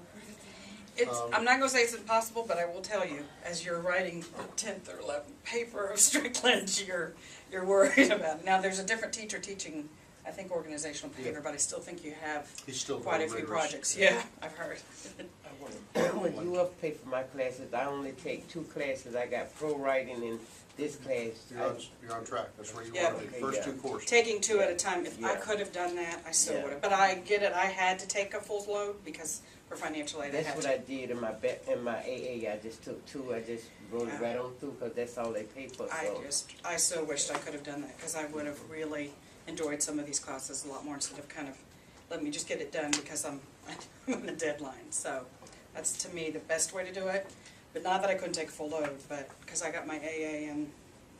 M: I'm not going to say it's impossible, but I will tell you, as you're writing the 10th or 11th paper of Strickland, you're worried about it. Now, there's a different teacher teaching, I think, organizational behavior, but I still think you have
A: He's still
M: quite a
A: very
M: few
A: rigorous.
M: projects. Yeah, I've heard.
G: When you up pay for my classes, I only take 2 classes. I got pro writing in this class.
A: You're on track. That's where you
M: Yeah.
A: want to be. First
G: Yeah.
A: 2 courses.
M: Taking 2 at a time, if I
G: Yeah.
M: could have done that, I still
G: Yeah.
M: would have. But I get it, I had to take a full load because for financial aid, I
G: That's
M: had
G: what
M: to.
G: I did in my AA. I just took 2. I just wrote it right on through because that's all they pay for. So.
M: I so wished I could have done that, because I would have really enjoyed some of these classes a lot more, instead of kind of, let me just get it done because I'm on a deadline. So that's, to me, the best way to do it. But not that I couldn't take a full load, but because I got my AA and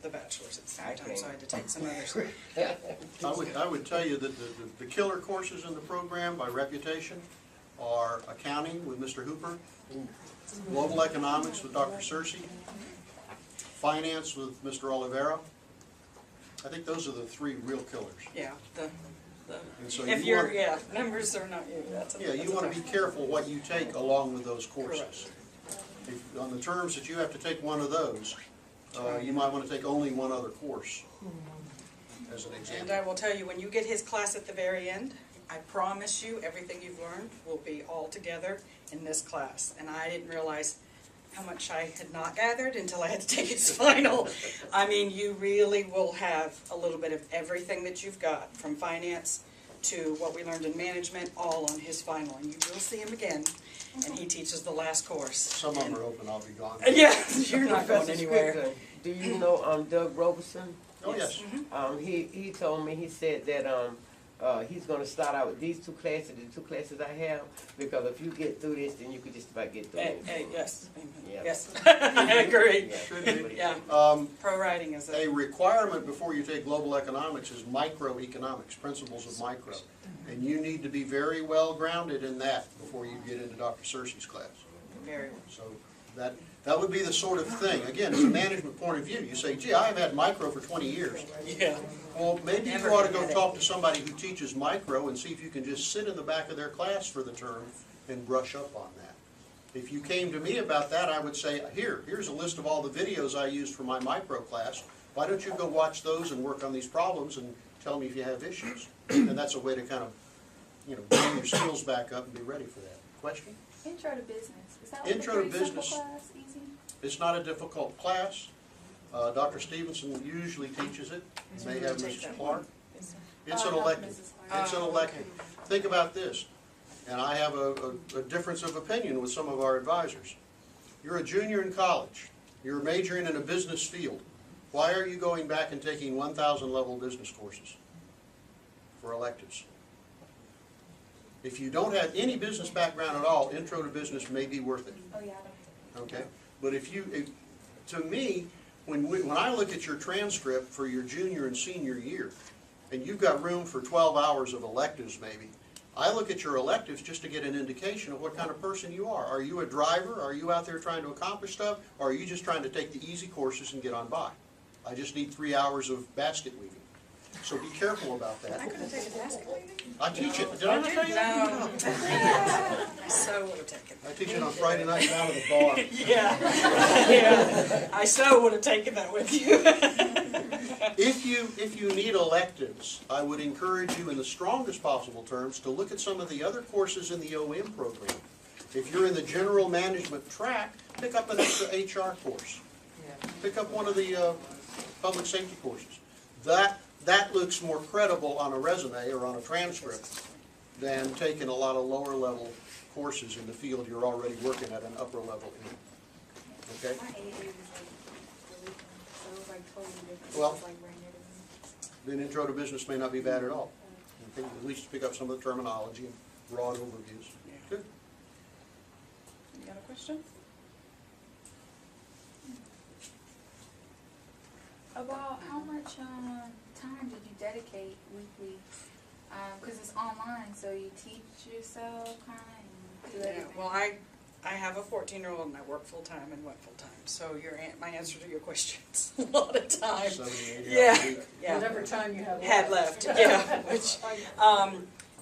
M: the bachelor's at the same time, so I had to take some others.
A: I would tell you that the killer courses in the program by reputation are accounting with Mr. Hooper, global economics with Dr. Searcy, finance with Mr. Oliveira. I think those are the 3 real killers.
M: Yeah,
A: And so
M: if
A: you
M: you're,
A: want,
M: numbers are not you, that's a.
A: yeah, you want to be careful what you take along with those courses. If, on the terms that you have to take one of those, you might want to take only one other course, as an
M: And
A: example.
M: I will tell you, when you get his class at the very end, I promise you, everything you've learned will be all together in this class. And I didn't realize how much I had not gathered until I had to take his final. I mean, you really will have a little bit of everything that you've got, from finance to what we learned in management, all on his final. And you will see him again, and he teaches the last course.
A: Some of them are open, I'll be gone.
M: Yeah, you're not going
G: Professor
M: anywhere.
G: Strickland, do you know Doug Roberson?
A: Oh, yes.
G: He told me, he said that he's going to start out with these 2 classes, the 2 classes I have, because if you get through this, then you could just about get through it.
M: Yes,
G: Yeah.
M: yes, I agree.
G: Yeah.
M: Yeah, pro writing is
A: A requirement before you take global economics is microeconomics, principles of micro. And you need to be very well grounded in that before you get into Dr. Searcy's class.
M: very.
A: So that would be the sort of thing, again, as a management point of view, you say, gee, I've had micro for 20 years.
M: Yeah.
A: Well, maybe you
M: Never
A: ought to go
M: forget it.
A: talk to somebody who teaches micro and see if you can just sit in the back of their class for the term and brush up on that. If you came to me about that, I would say, here's a list of all the videos I used for my micro class. Why don't you go watch those and work on these problems and tell me if you have issues? And that's a way to kind of, bring your skills back up and be ready for that. Question?
F: Intro to business. Is that like
A: Intro
F: a
A: to
F: pretty simple
A: business.
F: class? Easy?
A: It's not a difficult class. Dr. Stevenson usually teaches it. May have Mrs. Clark. It's an
F: not
A: elective.
F: Mrs. Clark.
A: It's an elective. Think about this, and I have a difference of opinion with some of our advisors. You're a junior in college. You're majoring in a business field. Why are you going back and taking 1,000 level business courses for electives? If you don't have any business background at all, intro to business may be worth it.
F: Oh, yeah.
A: Okay, but to me, when I look at your transcript for your junior and senior year, and you've got room for 12 hours of electives maybe, I look at your electives just to get an indication of what kind of person you are. Are you a driver? Are you out there trying to accomplish stuff? Or are you just trying to take the easy courses and get on by? I just need 3 hours of basket weaving. So be careful about that.
M: I could have taken basket weaving.
A: I teach it. Did I not tell you that?
M: No. I so would have taken
A: I teach it on Friday night down at the bar.
M: Yeah. I so would have taken that with you.
A: If you need electives, I would encourage you in the strongest possible terms to look at some of the other courses in the OM program. If you're in the general management track, pick up an extra HR course. Pick up one of the public safety courses. That looks more credible on a resume or on a transcript than taking a lot of lower level courses in the field you're already working at an upper level in. Okay?
K: My AA was like really fun, so it was like totally different.
A: Well,
K: It was like brand new to me.
A: Then intro to business may not be bad at all. Okay? At least pick up some of the terminology and broad overviews. Good.
M: You got a question?
F: About how much time did you dedicate weekly? Because it's online, so you teach yourself kind of and do everything.
M: Well, I have a 14-year-old and I work full-time and went full-time. So my answer to your question's a lot of time.
A: 70, 80 hours a
M: Yeah,
A: week.
M: yeah.
L: Whatever time you have
M: Had left, yeah. Which,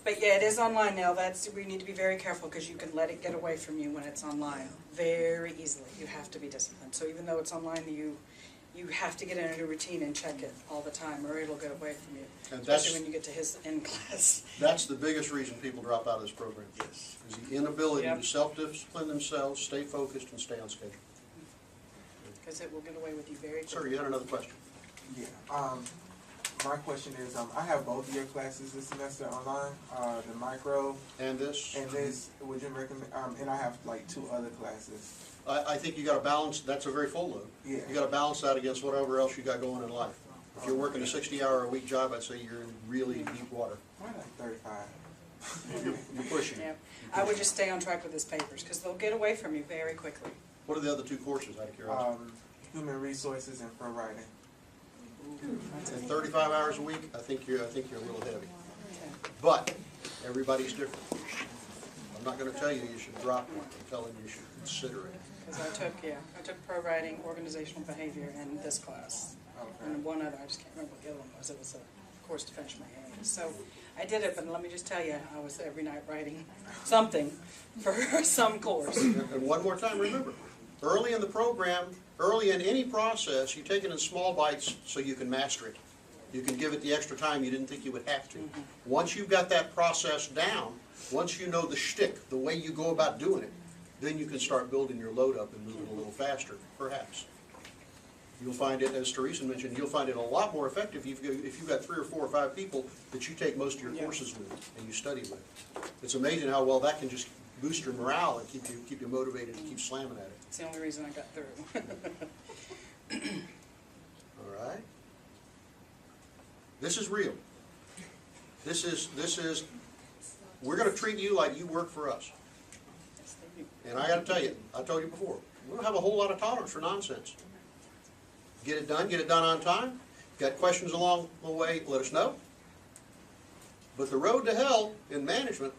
M: but yeah, it is online now. We need to be very careful because you can let it get away from you when it's online very easily. You have to be disciplined. So even though it's online, you have to get in a new routine and check it all the time, or it'll get away from you.
A: And that's-
M: Especially when you get to his in class.
A: That's the biggest reason people drop out of this program.
B: Yes.
A: Is the inability
M: Yep.
A: to self-discipline themselves, stay focused, and stay on schedule.
M: Because it will get away with you very quickly.
A: Sir, you had another question?
H: Yeah. My question is, I have both of your classes this semester online, the micro
A: And this?
H: and this. Would you recommend? And I have like 2 other classes.
A: I think you gotta balance, that's a very full load.
H: Yeah.
A: You gotta balance that against whatever else you got going in life. If you're working a 60-hour-a-week job, I'd say you're in really deep water.
H: Why like 35?
A: You're pushing.
M: Yeah. I would just stay on track with his papers because they'll get away from you very quickly.
A: What are the other 2 courses, out of curiosity?
H: Human resources and pro writing.
A: At 35 hours a week, I think you're a little heavy. But everybody's different. I'm not gonna tell you you should drop one. I'm telling you you should consider it.
M: Because I took pro writing, organizational behavior, and this class.
H: Okay.
M: And one other, I just can't remember what the other one was. It was a course to finish my A. So I did it, but let me just tell you, I was every night writing something for some course.
A: And one more time, remember, early in the program, early in any process, you take it in small bites so you can master it. You can give it the extra time you didn't think you would have to. Once you've got that process down, once you know the shtick, the way you go about doing it, then you can start building your load up and move it a little faster, perhaps. You'll find it, as Teresa mentioned, you'll find it a lot more effective if you've got 3 or 4 or 5 people that you take most of your courses with and you study with. It's amazing how well that can just boost your morale and keep you motivated and keep slamming at it.
M: It's the only reason I got through.
A: All right? This is real. This is, we're going to treat you like you work for us. And I got to tell you, I told you before, we don't have a whole lot of tolerance for nonsense. Get it done on time. Got questions along the way, let us know. But the road to hell in management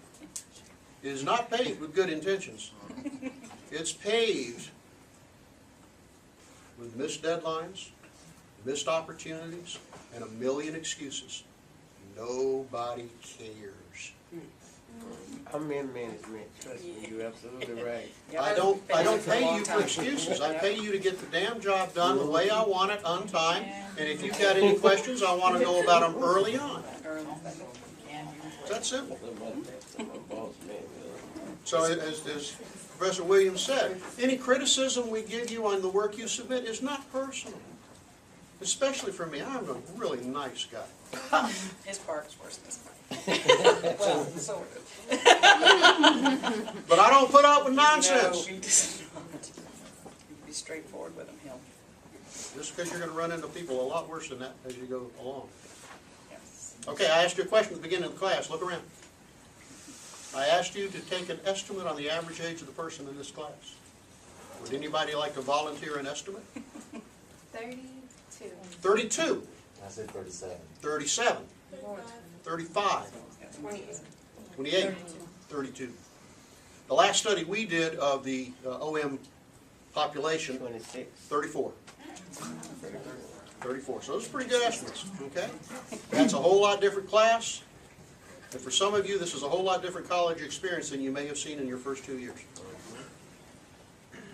A: is not paved with good intentions. It's paved with missed deadlines, missed opportunities, and a million excuses. Nobody cares.
G: I'm in management, trust me, you're absolutely right.
A: I don't pay you for excuses. I pay you to get the damn job done the way I want it, on time. And if you've got any questions, I want to know about them early on. It's that simple. So as Professor Williams said, any criticism we give you on the work you submit is not personal. Especially for me. I'm a really nice guy.
M: His part's worse than this part.
A: Well, sort of. But I don't put up with nonsense.
M: No, he does not. You can be straightforward with him, he'll.
A: Just because you're going to run into people a lot worse than that as you go along.
M: Yes.
A: Okay, I asked you a question at the beginning of the class. Look around. I asked you to take an estimate on the average age of the person in this class. Would anybody like to volunteer an estimate?
F: 32.
A: 32.
E: I said 37.
A: 37. 35. 28. 32. The last study we did of the OM population,
G: 26.
A: 34. 34. So those are pretty good estimates, okay? That's a whole lot different class. And for some of you, this is a whole lot different college experience than you may have seen in your first 2 years.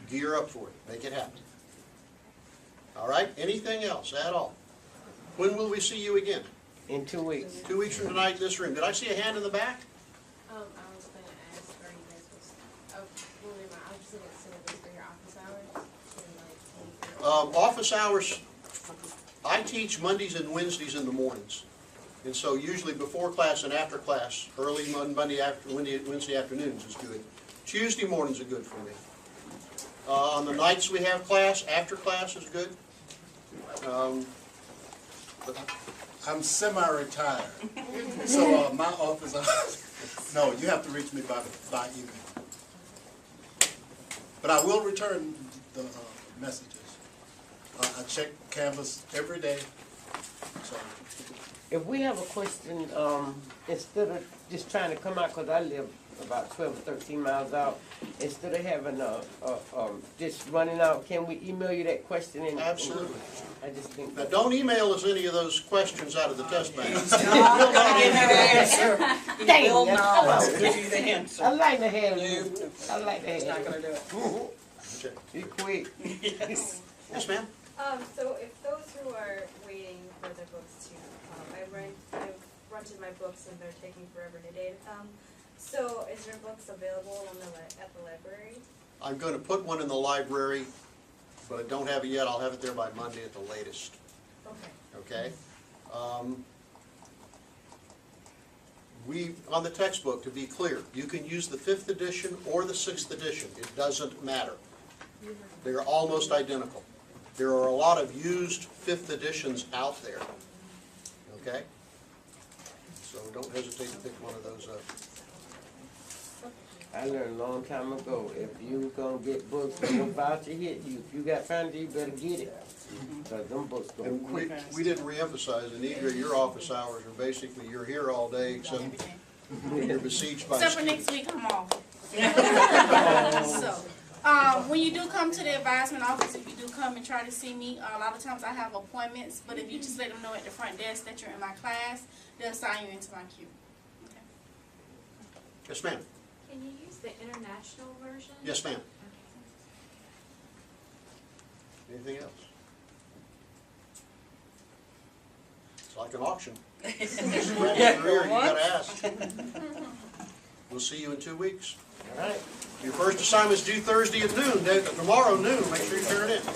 A: Gear up for it. Make it happen. All right? Anything else at all? When will we see you again?
G: In 2 weeks.
A: 2 weeks from tonight in this room. Did I see a hand in the back?
K: I was going to ask, are you guys supposed to?
A: Office hours, I teach Mondays and Wednesdays in the mornings. And so usually before class and after class, early Monday after, Wednesday afternoons is good. Tuesday mornings are good for me. On the nights we have class, after class is good.
B: I'm semi-retired, so my office, no, you have to reach me by email. But I will return the messages. I check Canvas every day, so.
G: If we have a question, instead of just trying to come out, because I live about 12 or 13 miles out, instead of having just running out, can we email you that question?
A: Absolutely.
G: I just think.
A: Now, don't email us any of those questions out of the test bank.
M: Give you the answer. He
G: Dang,
M: will
G: that's
M: not
G: close.
M: give you the answer.
G: I like to have you. I like to
M: He's not
G: have
M: gonna do it.
G: you. Be quick.
M: Yes.
A: Yes, ma'am?
J: So if those who are waiting for their books to come, I've rented my books and they're taking forever today to come. So is there books available at the library?
A: I'm going to put one in the library, but I don't have it yet. I'll have it there by Monday at the latest.
J: Okay.
A: Okay? On the textbook, to be clear, you can use the 5th edition or the 6th edition. It doesn't matter. They're almost identical. There are a lot of used 5th editions out there. Okay? So don't hesitate to pick one of those up.
G: I learned a long time ago, if you gonna get books, when the voucher hit you, if you got funded, you better get it. Because them books go
A: And
G: quick.
A: we didn't reemphasize, Anita, your office hours are basically, you're here all day except you're besieged by.
C: Except for next week, I'm off. So, when you do come to the advisement office, if you do come and try to see me, a lot of times I have appointments, but if you just let them know at the front desk that you're in my class, they'll assign you into my queue. Okay.
A: Yes, ma'am.
K: Can you use the international version?
A: Yes, ma'am. Anything else? It's like an auction. Scratch your ear, you gotta ask. We'll see you in 2 weeks.
G: All right.
A: Your first assignment's due Thursday at noon. Tomorrow noon, make sure you turn it in.